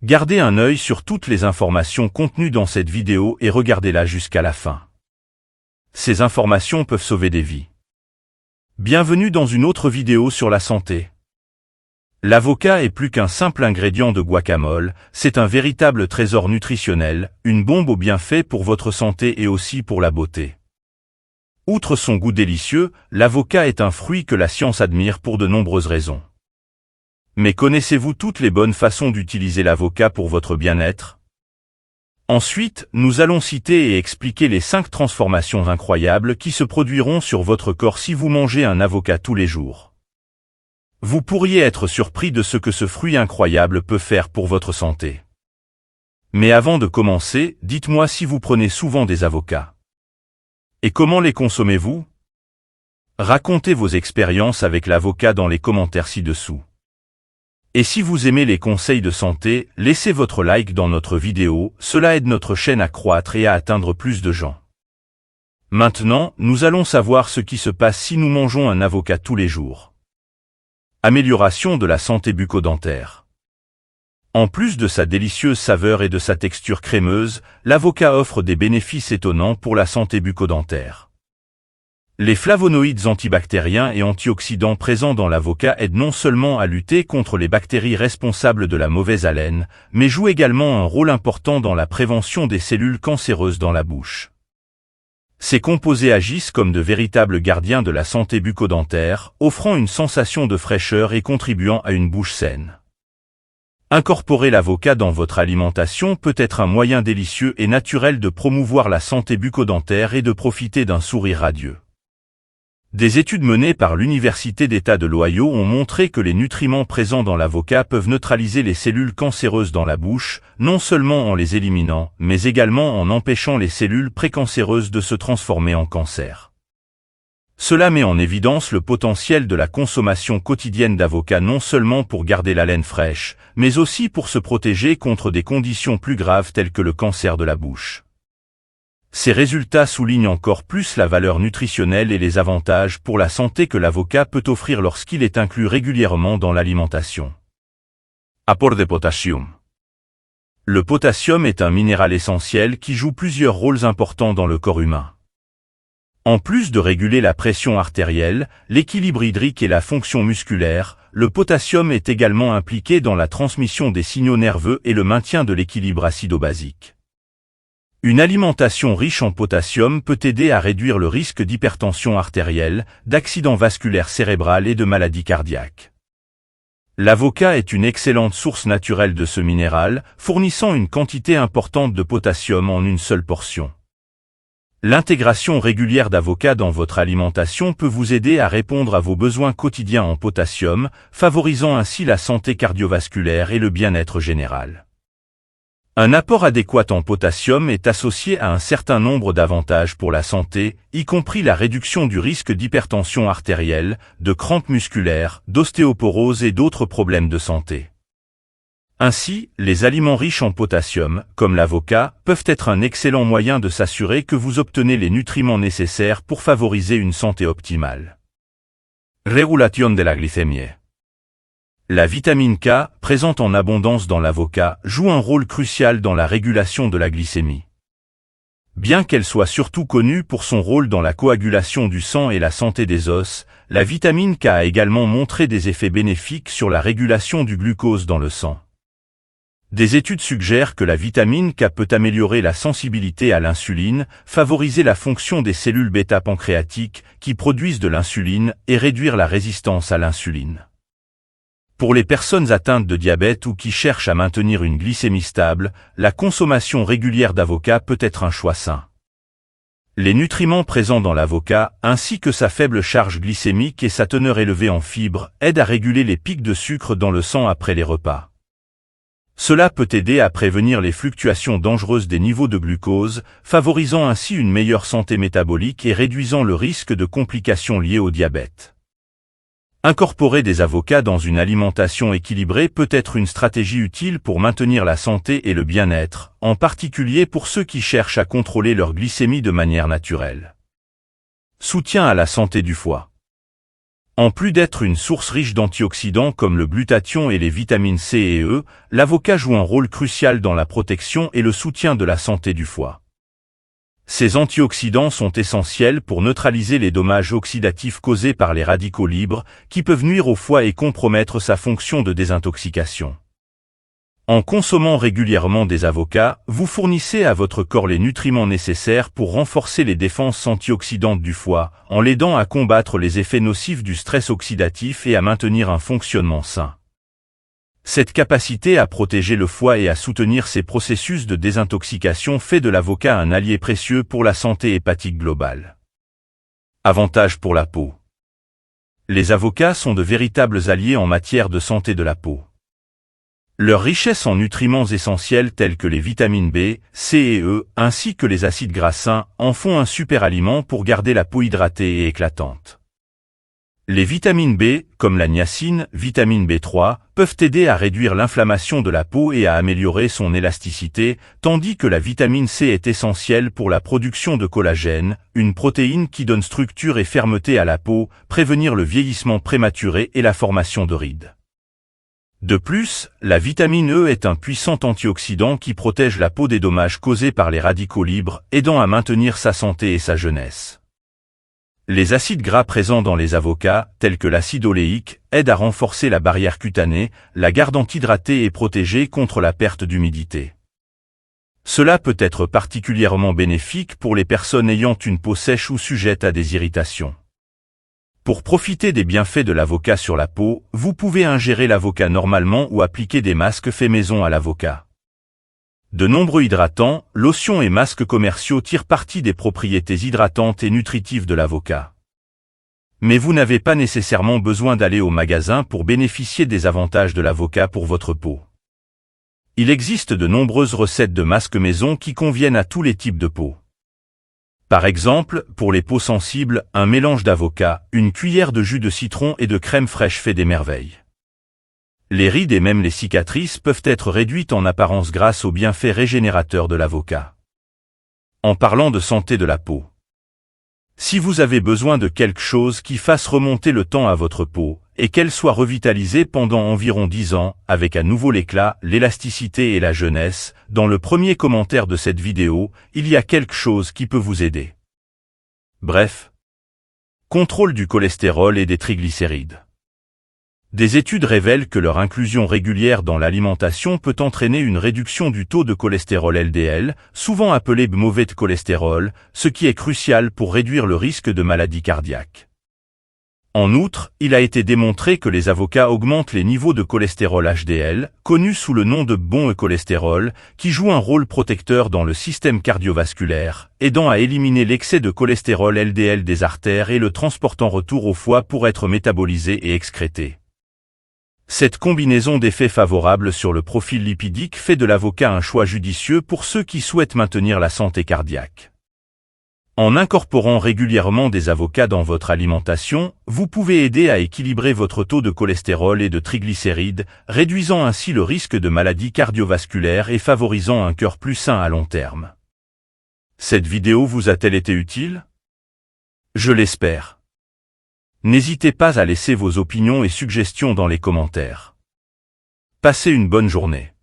Gardez un œil sur toutes les informations contenues dans cette vidéo et regardez-la jusqu'à la fin. Ces informations peuvent sauver des vies. Bienvenue dans une autre vidéo sur la santé. L'avocat est plus qu'un simple ingrédient de guacamole, c'est un véritable trésor nutritionnel, une bombe aux bienfaits pour votre santé et aussi pour la beauté. Outre son goût délicieux, l'avocat est un fruit que la science admire pour de nombreuses raisons. Mais connaissez-vous toutes les bonnes façons d'utiliser l'avocat pour votre bien-être? Ensuite, nous allons citer et expliquer les 5 transformations incroyables qui se produiront sur votre corps si vous mangez un avocat tous les jours. Vous pourriez être surpris de ce que ce fruit incroyable peut faire pour votre santé. Mais avant de commencer, dites-moi si vous prenez souvent des avocats. Et comment les consommez-vous? Racontez vos expériences avec l'avocat dans les commentaires ci-dessous. Et si vous aimez les conseils de santé, laissez votre like dans notre vidéo, cela aide notre chaîne à croître et à atteindre plus de gens. Maintenant, nous allons savoir ce qui se passe si nous mangeons un avocat tous les jours. Amélioration de la santé bucco-dentaire. En plus de sa délicieuse saveur et de sa texture crémeuse, l'avocat offre des bénéfices étonnants pour la santé bucco-dentaire. Les flavonoïdes antibactériens et antioxydants présents dans l'avocat aident non seulement à lutter contre les bactéries responsables de la mauvaise haleine, mais jouent également un rôle important dans la prévention des cellules cancéreuses dans la bouche. Ces composés agissent comme de véritables gardiens de la santé bucco-dentaire, offrant une sensation de fraîcheur et contribuant à une bouche saine. Incorporer l'avocat dans votre alimentation peut être un moyen délicieux et naturel de promouvoir la santé bucco-dentaire et de profiter d'un sourire radieux. Des études menées par l'Université d'État de l'Ohio ont montré que les nutriments présents dans l'avocat peuvent neutraliser les cellules cancéreuses dans la bouche, non seulement en les éliminant, mais également en empêchant les cellules précancéreuses de se transformer en cancer. Cela met en évidence le potentiel de la consommation quotidienne d'avocat non seulement pour garder la laine fraîche, mais aussi pour se protéger contre des conditions plus graves telles que le cancer de la bouche. Ces résultats soulignent encore plus la valeur nutritionnelle et les avantages pour la santé que l'avocat peut offrir lorsqu'il est inclus régulièrement dans l'alimentation. Apport de potassium. Le potassium est un minéral essentiel qui joue plusieurs rôles importants dans le corps humain. En plus de réguler la pression artérielle, l'équilibre hydrique et la fonction musculaire, le potassium est également impliqué dans la transmission des signaux nerveux et le maintien de l'équilibre acido-basique. Une alimentation riche en potassium peut aider à réduire le risque d'hypertension artérielle, d'accident vasculaire cérébral et de maladies cardiaques. L'avocat est une excellente source naturelle de ce minéral, fournissant une quantité importante de potassium en une seule portion. L'intégration régulière d'avocat dans votre alimentation peut vous aider à répondre à vos besoins quotidiens en potassium, favorisant ainsi la santé cardiovasculaire et le bien-être général. Un apport adéquat en potassium est associé à un certain nombre d'avantages pour la santé, y compris la réduction du risque d'hypertension artérielle, de crampes musculaires, d'ostéoporose et d'autres problèmes de santé. Ainsi, les aliments riches en potassium, comme l'avocat, peuvent être un excellent moyen de s'assurer que vous obtenez les nutriments nécessaires pour favoriser une santé optimale. Régulation de la glycémie. La vitamine K, présente en abondance dans l'avocat, joue un rôle crucial dans la régulation de la glycémie. Bien qu'elle soit surtout connue pour son rôle dans la coagulation du sang et la santé des os, la vitamine K a également montré des effets bénéfiques sur la régulation du glucose dans le sang. Des études suggèrent que la vitamine K peut améliorer la sensibilité à l'insuline, favoriser la fonction des cellules bêta-pancréatiques qui produisent de l'insuline et réduire la résistance à l'insuline. Pour les personnes atteintes de diabète ou qui cherchent à maintenir une glycémie stable, la consommation régulière d'avocat peut être un choix sain. Les nutriments présents dans l'avocat, ainsi que sa faible charge glycémique et sa teneur élevée en fibres, aident à réguler les pics de sucre dans le sang après les repas. Cela peut aider à prévenir les fluctuations dangereuses des niveaux de glucose, favorisant ainsi une meilleure santé métabolique et réduisant le risque de complications liées au diabète. Incorporer des avocats dans une alimentation équilibrée peut être une stratégie utile pour maintenir la santé et le bien-être, en particulier pour ceux qui cherchent à contrôler leur glycémie de manière naturelle. Soutien à la santé du foie. En plus d'être une source riche d'antioxydants comme le glutathion et les vitamines C et E, l'avocat joue un rôle crucial dans la protection et le soutien de la santé du foie. Ces antioxydants sont essentiels pour neutraliser les dommages oxydatifs causés par les radicaux libres, qui peuvent nuire au foie et compromettre sa fonction de désintoxication. En consommant régulièrement des avocats, vous fournissez à votre corps les nutriments nécessaires pour renforcer les défenses antioxydantes du foie, en l'aidant à combattre les effets nocifs du stress oxydatif et à maintenir un fonctionnement sain. Cette capacité à protéger le foie et à soutenir ses processus de désintoxication fait de l'avocat un allié précieux pour la santé hépatique globale. Avantages pour la peau. Les avocats sont de véritables alliés en matière de santé de la peau. Leur richesse en nutriments essentiels tels que les vitamines B, C et E, ainsi que les acides gras sains, en font un super aliment pour garder la peau hydratée et éclatante. Les vitamines B, comme la niacine, vitamine B3, peuvent aider à réduire l'inflammation de la peau et à améliorer son élasticité, tandis que la vitamine C est essentielle pour la production de collagène, une protéine qui donne structure et fermeté à la peau, prévenir le vieillissement prématuré et la formation de rides. De plus, la vitamine E est un puissant antioxydant qui protège la peau des dommages causés par les radicaux libres, aidant à maintenir sa santé et sa jeunesse. Les acides gras présents dans les avocats, tels que l'acide oléique, aident à renforcer la barrière cutanée, la gardant hydratée et protégée contre la perte d'humidité. Cela peut être particulièrement bénéfique pour les personnes ayant une peau sèche ou sujette à des irritations. Pour profiter des bienfaits de l'avocat sur la peau, vous pouvez ingérer l'avocat normalement ou appliquer des masques faits maison à l'avocat. De nombreux hydratants, lotions et masques commerciaux tirent parti des propriétés hydratantes et nutritives de l'avocat. Mais vous n'avez pas nécessairement besoin d'aller au magasin pour bénéficier des avantages de l'avocat pour votre peau. Il existe de nombreuses recettes de masques maison qui conviennent à tous les types de peau. Par exemple, pour les peaux sensibles, un mélange d'avocat, une cuillère de jus de citron et de crème fraîche fait des merveilles. Les rides et même les cicatrices peuvent être réduites en apparence grâce aux bienfaits régénérateurs de l'avocat. En parlant de santé de la peau. Si vous avez besoin de quelque chose qui fasse remonter le temps à votre peau, et qu'elle soit revitalisée pendant environ 10 ans, avec à nouveau l'éclat, l'élasticité et la jeunesse, dans le premier commentaire de cette vidéo, il y a quelque chose qui peut vous aider. Bref. Contrôle du cholestérol et des triglycérides. Des études révèlent que leur inclusion régulière dans l'alimentation peut entraîner une réduction du taux de cholestérol LDL, souvent appelé mauvais de cholestérol, ce qui est crucial pour réduire le risque de maladies cardiaques. En outre, il a été démontré que les avocats augmentent les niveaux de cholestérol HDL, connu sous le nom de bon cholestérol, qui joue un rôle protecteur dans le système cardiovasculaire, aidant à éliminer l'excès de cholestérol LDL des artères et le transportant retour au foie pour être métabolisé et excrété. Cette combinaison d'effets favorables sur le profil lipidique fait de l'avocat un choix judicieux pour ceux qui souhaitent maintenir la santé cardiaque. En incorporant régulièrement des avocats dans votre alimentation, vous pouvez aider à équilibrer votre taux de cholestérol et de triglycérides, réduisant ainsi le risque de maladies cardiovasculaires et favorisant un cœur plus sain à long terme. Cette vidéo vous a-t-elle été utile? Je l'espère. N'hésitez pas à laisser vos opinions et suggestions dans les commentaires. Passez une bonne journée.